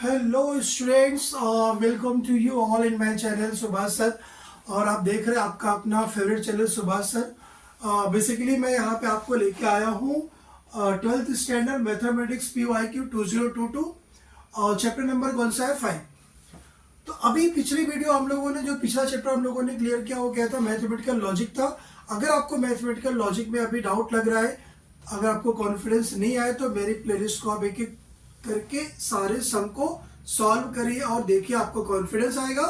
Hello students, welcome to you all in my channel Subhash sir. और आप देख रहे हैं आपका अपना favourite channel Subhash sir. Basically मैं यहाँ पे आपको लेके आया हूँ 12th स्टैंडर्ड मैथमेटिक्स PYQ 2022 और चैप्टर नंबर कौन सा है 5। तो अभी पिछली वीडियो हम लोगों ने जो पिछला चैप्टर हम लोगों ने क्लियर किया वो क्या था, मैथमेटिकल लॉजिक था। अगर आपको मैथमेटिकल लॉजिक में अभी डाउट लग रहा है, अगर आपको कॉन्फिडेंस नहीं आए तो मेरी प्लेलिस्ट को आप एक एक करके सारे सम को सॉल्व करिए और देखिए आपको कॉन्फिडेंस आएगा।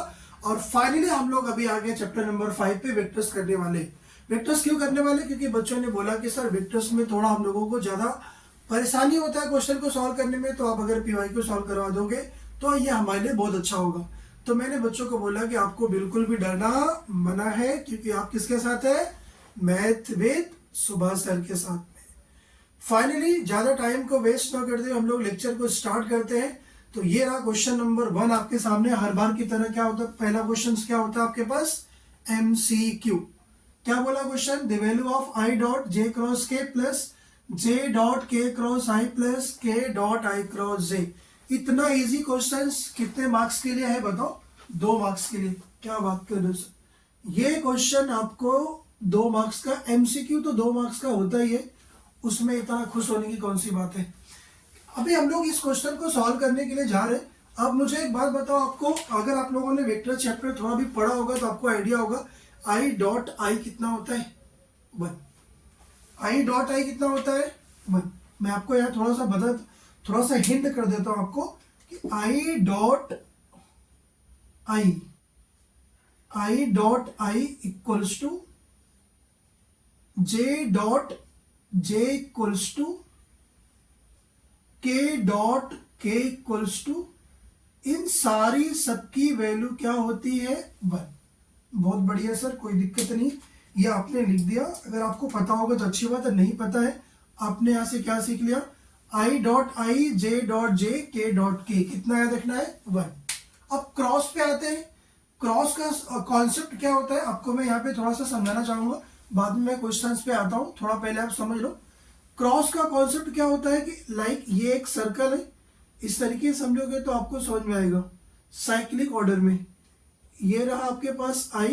और फाइनली हम लोग अभी आ गए चैप्टर नंबर 5 पे वेक्टर्स करने वाले। वेक्टर्स क्यों करने वाले? क्योंकि बच्चों ने बोला कि सर वेक्टर्स में थोड़ा हम लोगों को ज्यादा परेशानी होता है क्वेश्चन को सॉल्व करने में, तो आप अगर PY को सॉल्व करवा दोगे तो ये हमारे लिए बहुत अच्छा होगा। तो मैंने बच्चों को बोला कि आपको बिल्कुल भी डरना मना है, क्योंकि आप किसके साथ है? मैथ विद सुभाष सर के साथ में। फाइनली ज्यादा टाइम को वेस्ट ना करते हम लोग लेक्चर को स्टार्ट करते हैं। तो ये रहा क्वेश्चन नंबर 1 आपके सामने। हर बार की तरह क्या होता है, पहला क्वेश्चन क्या होता है आपके पास? MCQ। क्या बोला question? The value of I dot J cross K plus J dot K cross I plus K dot I cross J। इतना इजी क्वेश्चन कितने मार्क्स के लिए है बताओ? 2 मार्क्स के लिए। क्या बात कर रहे हो? ये क्वेश्चन आपको 2 मार्क्स का, MCQ तो 2 मार्क्स का होता ही है, उसमें इतना खुश होने की कौन सी बात है। अभी हम लोग इस क्वेश्चन को सॉल्व करने के लिए जा रहे हैं। अब मुझे एक बात बताओ, आपको अगर आप लोगों ने वेक्टर चैप्टर थोड़ा भी पढ़ा होगा तो आपको आइडिया होगा I डॉट I कितना होता है? 1। I डॉट I कितना होता है? 1। मैं आपको यहाँ थोड़ा सा हिंट कर देता हूँ आपको कि I dot I equals to J equals to K dot K equals to, इन सारी सबकी वैल्यू क्या होती है? 1। बहुत बढ़िया सर, कोई दिक्कत नहीं, ये आपने लिख दिया। अगर आपको पता होगा तो अच्छी बात है, नहीं पता है आपने यहाँ से क्या सीख लिया? I dot I J dot J K dot K कितना याद रखना है? 1। अब क्रॉस पे आते हैं। क्रॉस का कॉन्सेप्ट क्या होता है आपको मैं यहाँ पे थोड़ा सा समझाना चाहूंगा, बाद में मैं क्वेश्चंस पे आता हूँ, थोड़ा पहले आप समझ लो। क्रॉस का कॉन्सेप्ट क्या होता है कि लाइक ये एक सर्कल है, इस तरीके से समझोगे तो आपको समझ में आएगा। साइक्लिक ऑर्डर में ये रहा आपके पास I,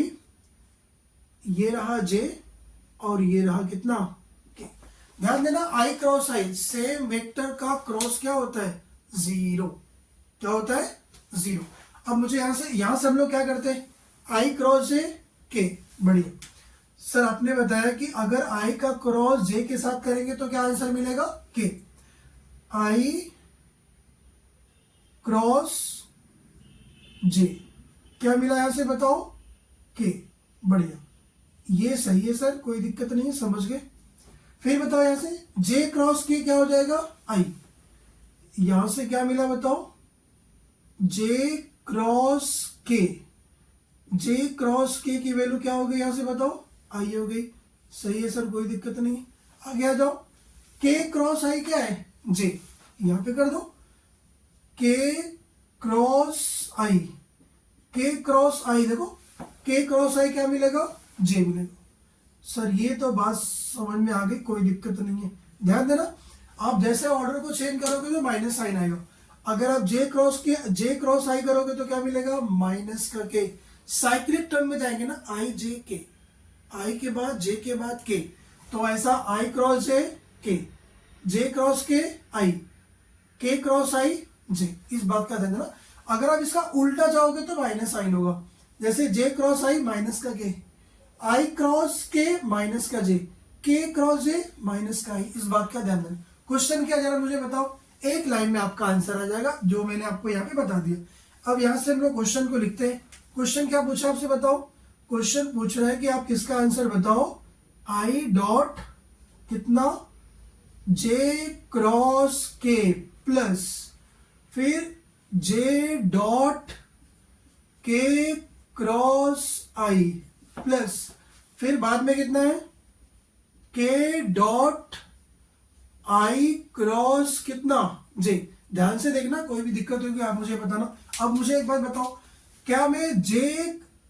ये रहा J और ये रहा कितना K। ध्यान देना, I cross I same vector का क्रॉस क्या होता है? 0। क्या होता है? 0। अब मुझे यहां से हम लोग क्या करते हैं? I cross J K। बढ़िया सर, आपने बताया कि अगर I का क्रॉस J के साथ करेंगे तो क्या आंसर मिलेगा? K। I क्रॉस J क्या मिला यहां से बताओ? K। बढ़िया, ये सही है सर, कोई दिक्कत नहीं है, समझ गए। फिर बताओ यहां से J क्रॉस K क्या हो जाएगा? I। यहां से क्या मिला बताओ? J cross K। J cross K की वैल्यू क्या हो गई यहां से बताओ? I हो गई। सही है सर, कोई दिक्कत नहीं। आगे आ जाओ, K क्रॉस I क्या है? J। यहां पे कर दो K cross I। K cross I देखो, K क्रॉस I क्या मिलेगा? J मिलेगा। सर ये तो बात समझ में आ गई, कोई दिक्कत नहीं है। ध्यान देना, आप जैसे ऑर्डर को चेंज करोगे तो माइनस साइन आएगा। अगर आप J क्रॉस I करोगे तो क्या मिलेगा? माइनस का K। साइक्लिक टर्म में जाएंगे ना, I J K, I के बाद J के बाद K, तो ऐसा I cross J K, J cross K I, K cross I J। इस बात का ध्यान देना। अगर आप इसका उल्टा जाओगे तो माइनस साइन होगा, जैसे J क्रॉस I माइनस का K, I cross K minus का J, K cross J minus का I। इस बात का ध्यान देना। क्वेश्चन क्या जरा मुझे बताओ, एक लाइन में आपका आंसर आ जाएगा जो मैंने आपको यहाँ पे बता दिया। अब यहाँ से हम लोग क्वेश्चन को लिखते हैं। क्वेश्चन क्या पूछा आपसे बताओ? क्वेश्चन पूछ रहा है कि आप किसका आंसर बताओ? I डॉट कितना J क्रॉस K प्लस फिर J dot K cross I plus फिर बाद में कितना है? K डॉट I क्रॉस कितना J। ध्यान से देखना, कोई भी दिक्कत होगी आप मुझे बताना। अब मुझे एक बात बताओ, क्या मैं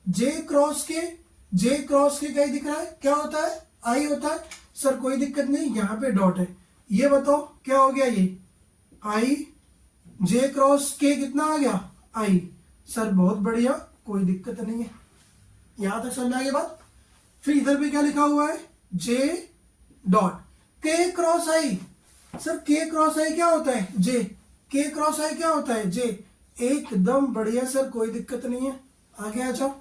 J क्रॉस के क्या दिख रहा है? क्या होता है? I होता है। सर कोई दिक्कत नहीं, यहाँ पे डॉट है। ये बताओ क्या हो गया? ये I जे क्रॉस के कितना आ गया आई। सर बहुत बढ़िया, कोई दिक्कत नहीं है, यहां तक समझ आ गई बात। फिर इधर भी क्या लिखा हुआ है, जे डॉट के क्रॉस आई। सर के क्रॉस आई क्या होता है, जे, के क्रॉस आई क्या होता है, जे। एकदम बढ़िया सर, कोई दिक्कत नहीं है, आगे आ जाओ।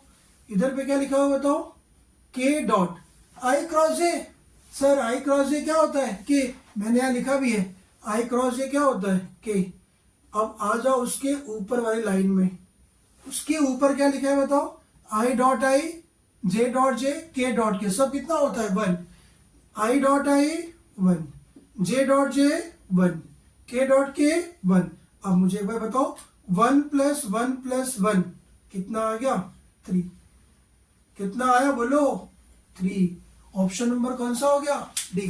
इधर पे क्या लिखा हुआ बताओ, K dot I cross J. Sir I cross J क्या होता है, के, मैंने यहां लिखा भी है, आई क्रॉस जे क्या होता है, के। अब आ जाओ उसके ऊपर वाली लाइन में, उसके ऊपर क्या लिखा है बताओ, I dot I, J dot J, के डॉट के, सब कितना होता है 1। I dot I 1, J dot J 1, के डॉट के 1। अब मुझे एक बार बताओ 1 + 1 + 1 कितना आ गया 3। कितना आया बोलो 3। ऑप्शन नंबर कौन सा हो गया, डी।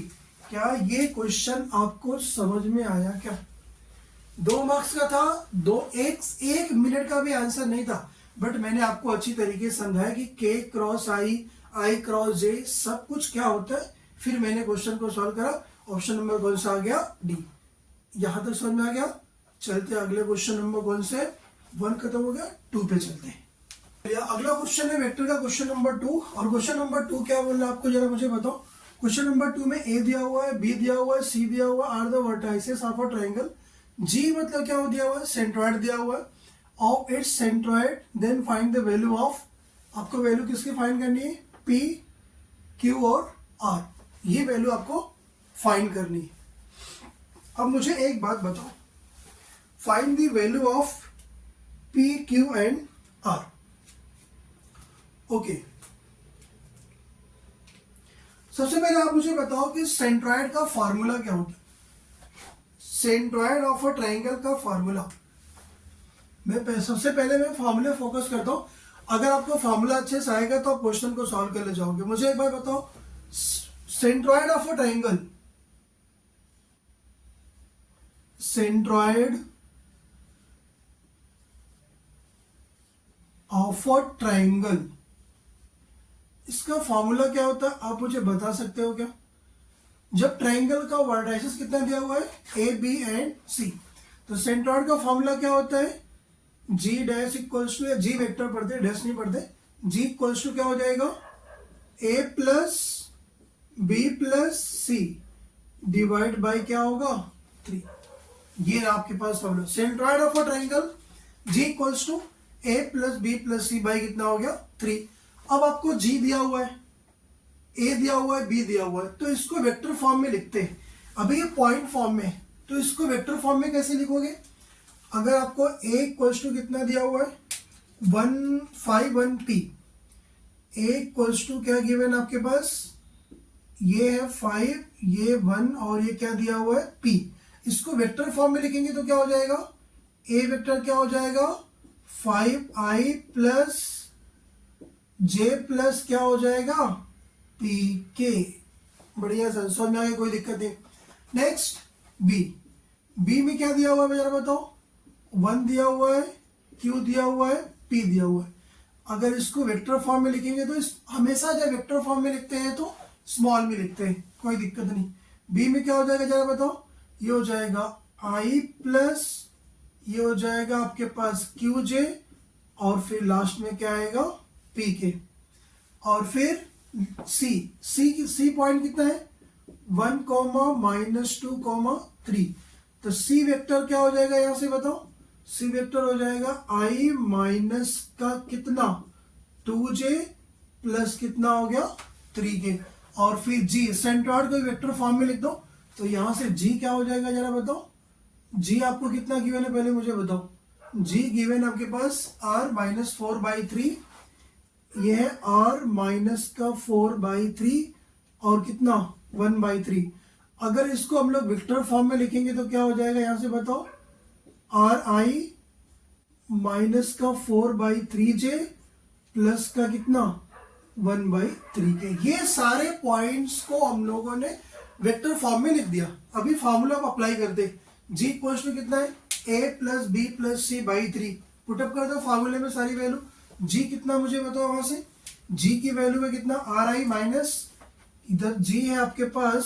क्या ये क्वेश्चन आपको समझ में आया क्या? 2 मार्क्स का था, एक मिनट का भी आंसर नहीं था, बट मैंने आपको अच्छी तरीके से समझाया कि के क्रॉस आई क्रॉस जे सब कुछ क्या होता है। फिर मैंने क्वेश्चन को सॉल्व करा, ऑप्शन नंबर कौन सा आ गया, डी। यहां तक समझ में आ गया। चलते अगले क्वेश्चन नंबर कौन से, 1 खत्म हो गया, 2 पे चलते हैं। अगला क्वेश्चन है वेक्टर का क्वेश्चन नंबर 2। और क्वेश्चन नंबर 2 क्या बोल रहा है आपको जरा मुझे बताओ। क्वेश्चन नंबर 2 में ए दिया हुआ है, बी दिया हुआ है, सी दिया हुआ है, are the vertices of a triangle. G मतलब क्या हो दिया हुआ है, सेंट्रॉइड दिया हुआ है, of its centroid then find the value of. आपको वैल्यू किसकी फाइंड करनी है, पी, क्यू और आर, ये वैल्यू आपको फाइंड करनी है। अब मुझे एक बात बताओ, find the value of P, Q and R. Okay, सबसे पहले आप मुझे बताओ कि सेंट्रॉइड का फार्मूला क्या होता है। सेंट्रॉइड ऑफ अ ट्रायंगल का फार्मूला, मैं सबसे पहले मैं फार्मूले फोकस करता हूं। अगर आपको फार्मूला अच्छे से आएगा तो आप क्वेश्चन को सॉल्व कर ले जाओगे। मुझे एक बार बताओ, centroid of a triangle, centroid of a triangle, इसका फार्मूला क्या होता है आप मुझे बता सकते हो क्या? जब ट्रायंगल का वर्टाइसेस कितना दिया हुआ है, ए, बी एंड सी, तो सेंट्रॉइड का फार्मूला क्या होता है, जी डैश इक्वल्स टू, या जी वेक्टर पढ़ते डैश नहीं पढ़ते, जी इक्वल्स टू क्या हो जाएगा, A plus B plus C divide by क्या होगा 3। ये आपके पास formula, centroid of a triangle, G equals to A plus B plus C by कितना हो गया 3। अब आपको जी दिया हुआ है, ए दिया हुआ है, बी दिया हुआ है, तो इसको वेक्टर फॉर्म में लिखते हैं। अभी ये पॉइंट फॉर्म में है, तो इसको वेक्टर फॉर्म में कैसे लिखोगे? अगर आपको ए इक्वल्स टू कितना दिया हुआ है 1 5 1 पी, ए इक्वल्स टू क्या गिवन आपके पास, ये है 5, ये 1 और ये क्या दिया हुआ है पी। इसको वेक्टर फॉर्म में लिखेंगे तो क्या हो जाएगा, ए वेक्टर क्या हो जाएगा 5i प्लस जे प्लस क्या हो जाएगा पी के। बढ़िया सर, समझ में आ गया, कोई दिक्कत नहीं। नेक्स्ट बी, बी में क्या दिया हुआ है जरा बताओ, 1 दिया हुआ है, क्यू दिया हुआ है, पी दिया हुआ है। अगर इसको वेक्टर फॉर्म में लिखेंगे तो हमेशा जब वेक्टर फॉर्म में लिखते हैं तो स्मॉल में लिखते हैं, कोई दिक्कत नहीं। बी में क्या हो जाएगा जरा बताओ, ये हो जाएगा आई प्लस ये हो जाएगा आपके पास क्यू जे, और फिर लास्ट में क्या आएगा पी के। और फिर सी पॉइंट कितना है 1 -2 3, तो सी वेक्टर क्या हो जाएगा यहां से बताओ, सी वेक्टर हो जाएगा आई माइनस का कितना 2j प्लस कितना हो गया 3k। और फिर जी, सेंट्रॉइड को वेक्टर फॉर्म में लिख दो, तो यहां से जी क्या हो जाएगा जरा बताओ, जी आपको कितना गिवन है पहले मुझे बताओ। जी गिवन आपके पास r माइनस 4/3, ये है r माइनस का 4/3 और कितना 1/3। अगर इसको हम लोग वेक्टर फॉर्म में लिखेंगे तो क्या हो जाएगा यहां से बताओ, ri माइनस का 4/3j प्लस का कितना 1/3k। ये सारे पॉइंट्स को हम लोगों ने वेक्टर फॉर्म में लिख दिया। अभी फार्मूला आप अप्लाई करते, जी इक्वल टू कितना है a plus B plus C by 3, put up कर दो फार्मूले में सारी वैल्यू। जी कितना मुझे बताओ वहां से, जी की वैल्यू है कितना आर आई माइनस, इधर जी है आपके पास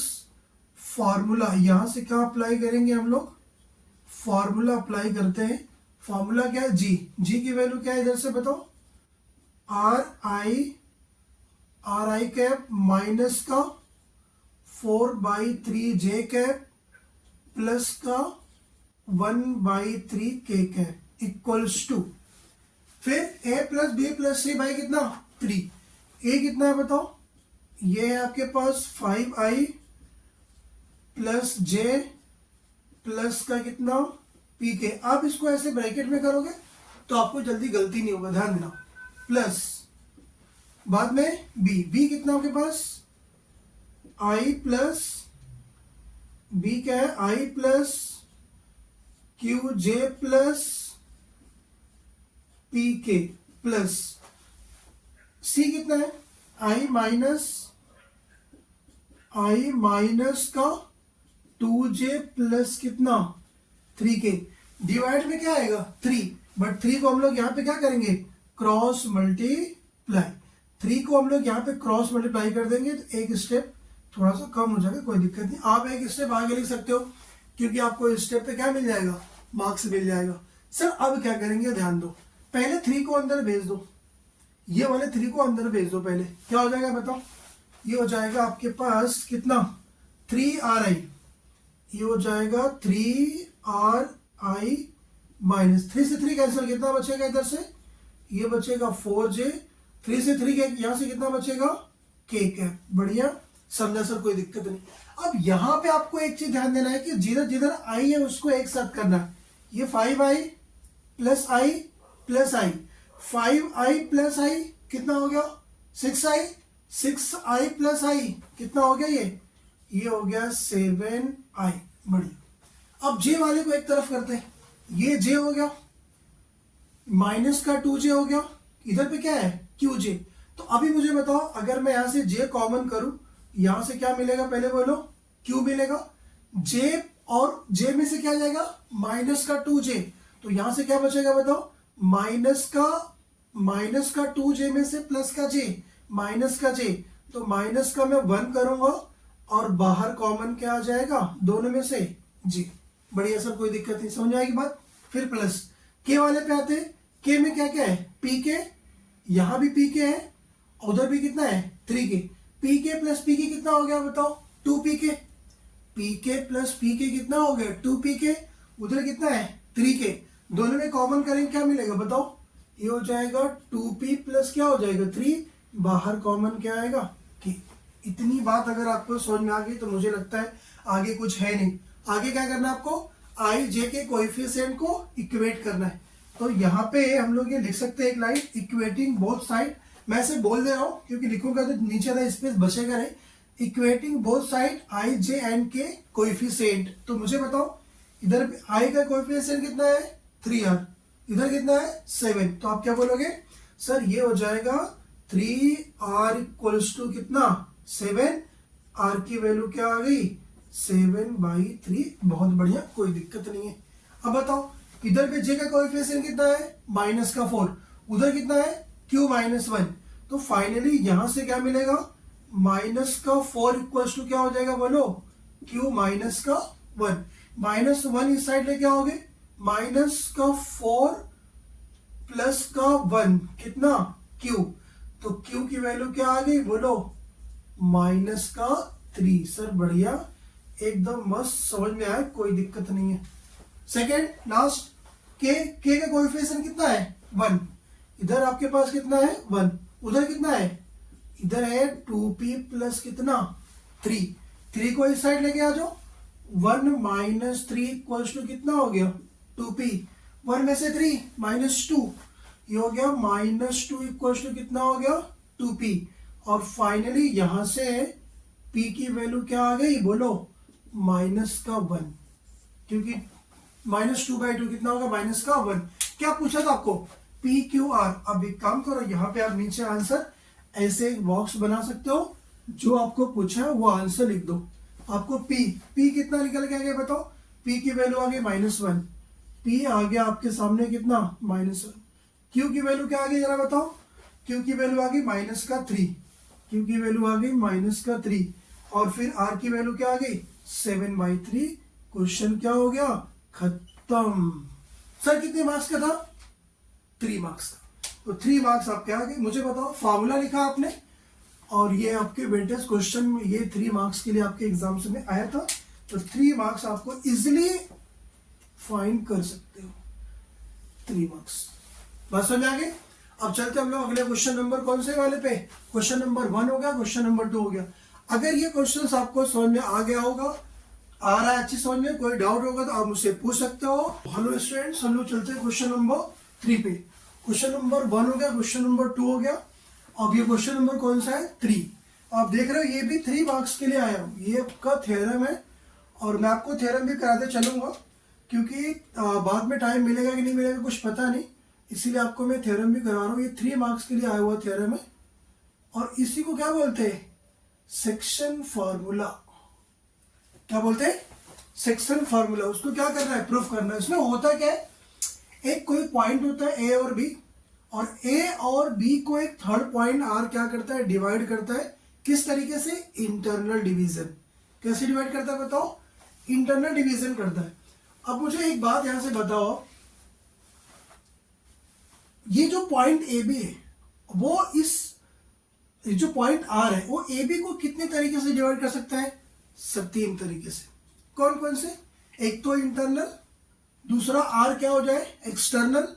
फार्मूला, यहां से क्या अप्लाई करेंगे हम लोग फॉर्मूला अप्लाई करते हैं। फॉर्मूला क्या है, जी की वैल्यू क्या है इधर से बताओ, आर आई कैप माइनस का 4/3 कैप प्लस का 1/3 कैप इक्वल्स टू, फिर a plus B plus C by कितना 3, a कितना है बताओ, ये है आपके पास 5i प्लस जे प्लस का कितना पी के। आप इसको ऐसे ब्रैकेट में करोगे तो आपको जल्दी गलती नहीं होगा, ध्यान देना, प्लस बाद में बी कितना आपके पास आई प्लस बी क्या है, आई प्लस क्यू जे प्लस पी के प्लस सी कितना है, आई माइनस का 2j प्लस कितना 3k, डिवाइड में क्या आएगा 3, बट 3 को हम लोग यहाँ पे क्या करेंगे, क्रॉस मल्टीप्लाई, 3 को हम लोग यहाँ पे क्रॉस मल्टीप्लाई कर देंगे तो एक स्टेप थोड़ा सा कम हो जाएगा, कोई दिक्कत नहीं। आप एक स्टेप आगे लिख सकते हो क्योंकि आपको इस स्टेप पे क्या मिल जाएगा, मार्क्स मिल जाएगा। सर अब क्या करेंगे, ध्यान दो, पहले 3 को अंदर भेज दो, ये वाले 3 को अंदर भेज दो, पहले क्या हो जाएगा बताओ, ये हो जाएगा आपके पास कितना 3ri, ये हो जाएगा 3ri माइनस 3 से 3 कैंसिल, कितना बचेगा इधर से, ये बचेगा 4j, 3 से 3 यहाँ से कितना बचेगा k कैप, बढ़िया समझा सर, कोई दिक्कत नहीं। अब यहाँ पे आपको एक चीज ध्यान देना है कि जिधर जिधर i है उसको एक साथ करना है, ये 5i plus i plus i, 5i plus i कितना हो गया 6i, 6i प्लस i कितना हो गया, ये हो गया 7i, बढ़िया। अब j वाले को एक तरफ करते हैं, ये j हो गया माइनस का 2j हो गया, इधर पे क्या है qj, तो अभी मुझे बताओ अगर मैं यहां से j कॉमन करूं, यहां से क्या मिलेगा पहले बोलो, q मिलेगा, j और j में से क्या जाएगा माइनस का 2j, तो यहां से क्या बचेगा बताओ, माइनस का 2j में से प्लस का j, माइनस का j, तो माइनस का मैं 1 करूंगा और बाहर कॉमन क्या आ जाएगा दोनों में से जी, बढ़िया सर कोई दिक्कत नहीं, समझ आएगी बात। फिर प्लस के वाले पे आते, के में क्या क्या है, पी के, यहां भी पी के है, उधर भी कितना है 3k, पी के प्लस पी के कितना हो गया बताओ 2pk, पी के प्लस पी के कितना हो गया 2pk, उधर कितना है 3k, दोनों में कॉमन करेंगे क्या मिलेगा बताओ, ये हो जाएगा 2p प्लस क्या हो जाएगा 3, बाहर कॉमन क्या आएगा k। इतनी बात अगर आपको समझ में आ गई तो मुझे लगता है आगे कुछ है नहीं, आगे क्या करना है आपको, आई जे के कोएफिशिएंट को इक्वेट करना है। तो यहाँ पे हम लोग ये लिख सकते हैं एक लाइन, इक्वेटिंग बोथ साइड, मैं ऐसे बोल दे रहा हूँ क्योंकि लिखूंगा तो नीचे का स्पेस बचेगा नहीं, equating both side I J and के कोएफिशिएंट। तो मुझे बताओ इधर आई का कोएफिशिएंट कितना है 3r, इधर कितना है 7, तो आप क्या बोलोगे सर, ये हो जाएगा 3r इक्वल्स टू कितना 7, r की वैल्यू क्या आ गई 7/3, बहुत बढ़िया कोई दिक्कत नहीं है। अब बताओ इधर पे j का कोएफिशिएंट कितना है माइनस का 4, उधर कितना है q माइनस 1, तो फाइनली यहां से क्या मिलेगा माइनस का 4 इक्वल्स टू क्या हो जाएगा बोलो q माइनस का 1, माइनस 1 इस साइड लेके आओगे, माइनस का 4 प्लस का 1 कितना q, तो q की वैल्यू क्या आ गई बोलो माइनस का 3, सर बढ़िया एकदम मस्त समझ में आया, कोई दिक्कत नहीं है। सेकेंड लास्ट के का कोएफिशिएंट कितना है 1, इधर आपके पास कितना है 1, उधर कितना है, इधर है 2p प्लस कितना 3 को इस साइड लेके आ जाओ, 1 माइनस 3 इक्वल्स टू कितना हो गया 2p, 1 में से 3 माइनस 2, ये हो गया माइनस 2 इक्वल्स टू कितना हो गया 2p, और फाइनली यहां से p की वैल्यू क्या आ गई बोलो माइनस का 1, क्योंकि माइनस 2/2 कितना होगा माइनस का 1। क्या पूछा था आपको PQR। अब एक काम करो यहाँ पे आप नीचे आंसर ऐसे बॉक्स बना सकते हो, जो आपको पूछा है वो आंसर लिख दो। आपको P कितना निकल के आ गया बताओ, P की वैल्यू आ गई -1, P आ गया आपके सामने कितना -1, Q की वैल्यू क्या आ गई जरा बताओ, Q की वैल्यू आ गई -3, Q की वैल्यू आ गई -3, और फिर R की वैल्यू क्या आ गई 7/3। क्वेश्चन क्या हो गया खत्म। खत्म। सर कितने मार्क्स का था? 3 मार्क्स का। तो 3 मार्क्स आपके आ गए। मुझे बताओ, फार्मूला लिखा आपने और ये आपके वेटेज क्वेश्चन में ये 3 मार्क्स के लिए आपके एग्जाम में आया था। तो 3 मार्क्स आपको इजिली फाइंड कर सकते हो। 3 मार्क्स। बात समझ आ गई? अब चलते हम लोग अगले क्वेश्चन नंबर कौन से वाले पे? क्वेश्चन नंबर 1 हो गया, क्वेश्चन नंबर 2 हो गया। अगर ये क्वेश्चंस आपको समझ में आ गया होगा, आ रहा है अच्छी समझ में, कोई डाउट होगा तो आप मुझसे पूछ सकते हो। हेलो स्टूडेंट्स, हम लोग चलते हैं क्वेश्चन नंबर 3 पे। क्वेश्चन नंबर 1 हो गया, क्वेश्चन नंबर 2 हो गया। अब ये क्वेश्चन नंबर कौन सा है? 3। आप देख रहे हो ये भी 3 मार्क्स के लिए आया हूँ। ये आपका थ्योरम है और मैं आपको थ्योरम भी कराते चलूंगा, क्योंकि बाद में टाइम मिलेगा कि नहीं मिलेगा कुछ पता नहीं, इसीलिए आपको मैं थ्योरम भी करा रहा हूँ। ये 3 मार्क्स के लिए आया हुआ थ्योरम है और इसी को क्या बोलते हैं? Section formula. क्या बोलते हैं? Section formula. उसको क्या करना है? प्रूफ करना है। इसमें होता क्या है, एक कोई पॉइंट होता है ए और बी, और ए और बी को एक थर्ड पॉइंट आर क्या करता है? डिवाइड करता है। किस तरीके से? Internal division. कैसे डिवाइड करता है बताओ? इंटरनल डिवीजन करता है। अब मुझे एक बात यहां से बताओ, ये जो पॉइंट ए बी है वो जो पॉइंट आर है वो ए बी को कितने तरीके से डिवाइड कर सकता है? सब 3 तरीके से। कौन कौन से? एक तो इंटरनल, दूसरा आर क्या हो जाए? एक्सटर्नल,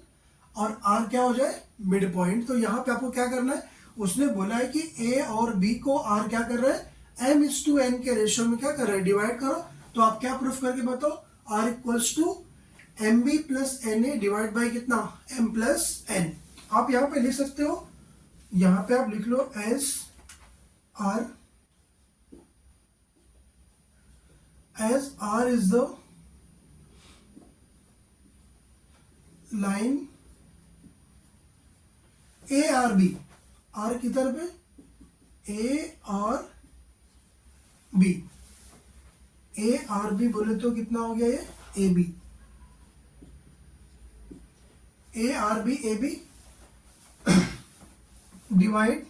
और आर क्या हो जाए? Mid point. तो यहाँ पे आपको क्या करना है? उसने बोला है कि ए और बी को आर क्या कर रहा है? m/n के रेशियो में क्या कर रहा है? डिवाइड करो। तो आप क्या प्रूफ करके बताओ? R equals to mb plus na divide by कितना? m plus n। आप यहाँ पे लिख सकते हो, यहाँ पे आप लिख लो S R is the line A R B. R किधर पे? A R B. A R B बोले तो कितना हो गया ये? A B. A R B A B divide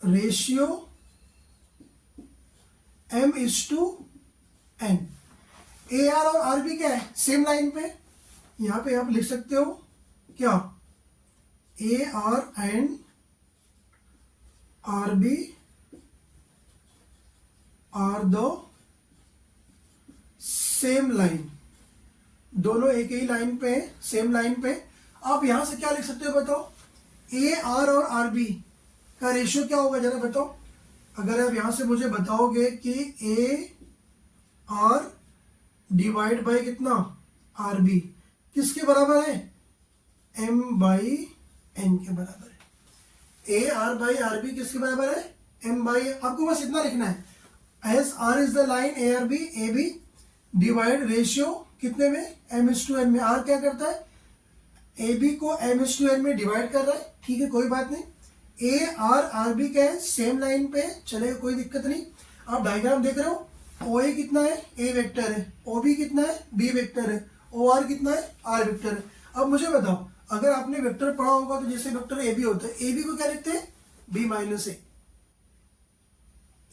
ratio m/n। A R और आर बी क्या है? सेम लाइन पे। यहां पे आप लिख सकते हो क्या? A R and R B R the same line. दोनों एक ही लाइन पे है, सेम लाइन पे। आप यहां से क्या लिख सकते हो बताओ? ए आर और आर बी का रेशियो क्या होगा जरा बताओ? अगर आप यहां से मुझे बताओगे कि ए आर डिवाइड बाई कितना? आर बी किसके बराबर है? m बाई n के बराबर है। A R by R B किसके बराबर है? m by. आपको बस इतना लिखना है, S R is the line A R B A B divide ratio कितने में? m/n में। आर क्या करता है? ए बी को m/n में डिवाइड कर रहा है। ठीक है, कोई बात नहीं। ए आर आर बी क्या है? सेम लाइन पे चलेगा, कोई दिक्कत नहीं। आप डायग्राम देख रहे हो, ओ ए कितना है? ए वेक्टर है। ओ बी कितना है? बी वेक्टर है। ओ आर कितना है? आर वेक्टर है। अब मुझे बताओ, अगर आपने वेक्टर पढ़ा होगा तो जैसे वेक्टर ए बी होता है, ए बी को क्या लिखते हैं? B minus A.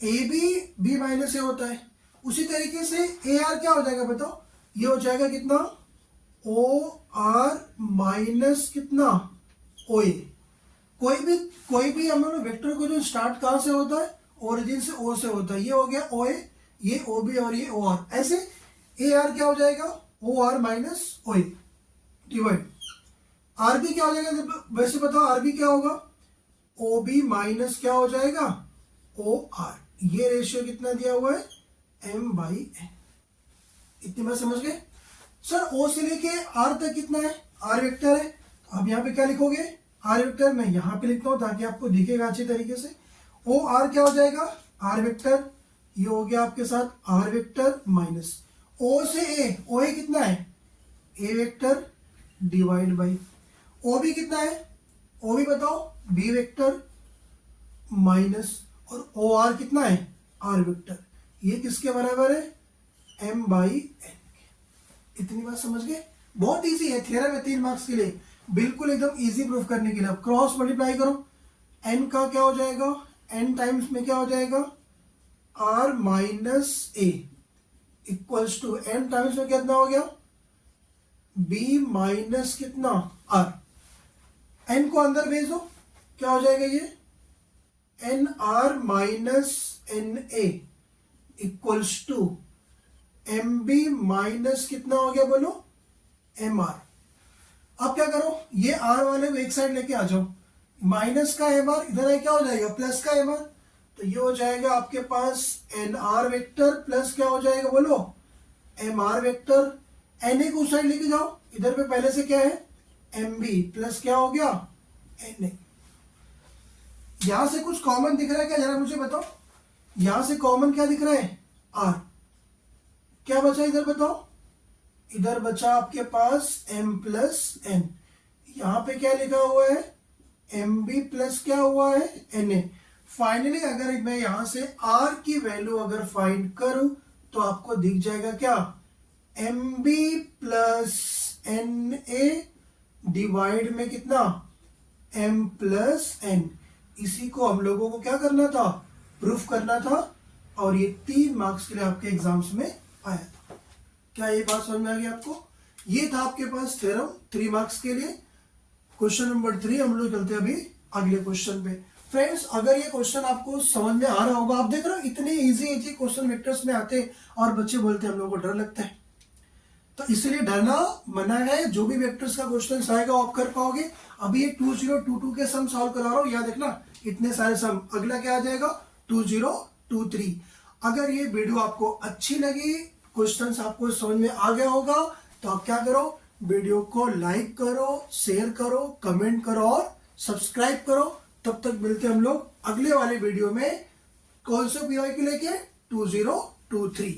A B B minus A होता है। उसी तरीके से ए आर क्या हो जाएगा बताओ? ये हो जाएगा कितना? ओ आर माइनस कितना? ओ ए। कोई भी हम लोग वेक्टर को जो स्टार्ट कहां से होता है? ओरिजिन से, ओ से होता है। ये हो गया ओ ए, ये ओ बी और ये ओ आर। ऐसे ए आर क्या हो जाएगा? O R minus O A divide. Are B क्या हो जाएगा वैसे बताओ? आर बी क्या होगा? ओ बी माइनस क्या हो जाएगा? O R. ये रेशियो कितना दिया हुआ है? m by n। इतनी बात समझ गए? सर ओ से लेके आर तक कितना है? आर वेक्टर है। अब यहाँ पे क्या लिखोगे? R vector. मैं यहाँ पे लिखता हूँ ताकि आपको दिखेगा अच्छे तरीके से। ओ आर क्या हो जाएगा? R vector. ये हो गया आपके साथ आर वेक्टर माइनस ओ से ए। ओ ए कितना है? A vector divide by O B कितना है? ओ बी बताओ? बी वेक्टर माइनस, और ओ आर कितना है? R vector. ये किसके बराबर है? m by n। इतनी बात समझ गए? बहुत इजी है, थ्योरम है 3 मार्क्स के लिए, बिल्कुल एकदम इजी प्रूफ करने के लिए। अब क्रॉस मल्टीप्लाई करो, n का क्या हो जाएगा? n टाइम्स में क्या हो जाएगा, r minus a equals to n times में कितना हो गया, b माइनस कितना r, n को अंदर भेज दो, क्या हो जाएगा ये, N R minus N A equals to M B minus कितना हो गया बोलो, एम आर। अब क्या करो, ये आर वाले को एक साइड लेके आ जाओ, माइनस का एम आर इधर है क्या हो जाएगा, प्लस का एम आर, तो ये हो जाएगा आपके पास एन आर वेक्टर प्लस क्या हो जाएगा बोलो, M R vector. N A को उस साइड लेके जाओ, इधर पे पहले से क्या है, एम बी प्लस क्या हो गया, एन ए। यहां से कुछ कॉमन दिख रहा है क्या, जरा मुझे बताओ, यहां से कॉमन क्या दिख रहा है, आर। क्या बचा इधर बताओ, इधर बचा आपके पास m प्लस n, यहां पे क्या लिखा हुआ है, एम बी प्लस क्या हुआ है, एन ए। फाइनली अगर मैं यहां से r की वैल्यू अगर फाइंड करूं तो आपको दिख जाएगा क्या, M B plus N A divide में कितना, m प्लस n। इसी को हम लोगों को क्या करना था, प्रूफ करना था, और ये 3 मार्क्स के लिए आपके एग्जाम्स में आया था। क्या ये बात समझ में आ गई आपको, ये था आपके पास थ्योरम 3 मार्क्स के लिए। क्वेश्चन नंबर 3 हम लोग चलते हैं अभी अगले क्वेश्चन पे। फ्रेंड्स अगर ये क्वेश्चन आपको समझ में आ रहा होगा, आप देख रहे हो इतने इजी क्वेश्चन वेक्टर्स में आते और बच्चे बोलते हैं हम लोगों को डर लगता है, तो इसलिए डरना मना है, जो भी वेक्टर्स का क्वेश्चन आएगा आप कर पाओगे। अभी ये 2022 के सम सॉल्व करा रहा हूं, याद रखना इतने सारे सम, अगला क्या आ जाएगा 2023। अगर ये वीडियो आपको अच्छी लगी, क्वेश्चंस आपको समझ में आ गया होगा, तो आप क्या करो, वीडियो को लाइक करो, शेयर करो, कमेंट करो और सब्सक्राइब करो। तब तक मिलते हम लोग अगले वाले वीडियो में, कौन से पीवाई के लेके 2023।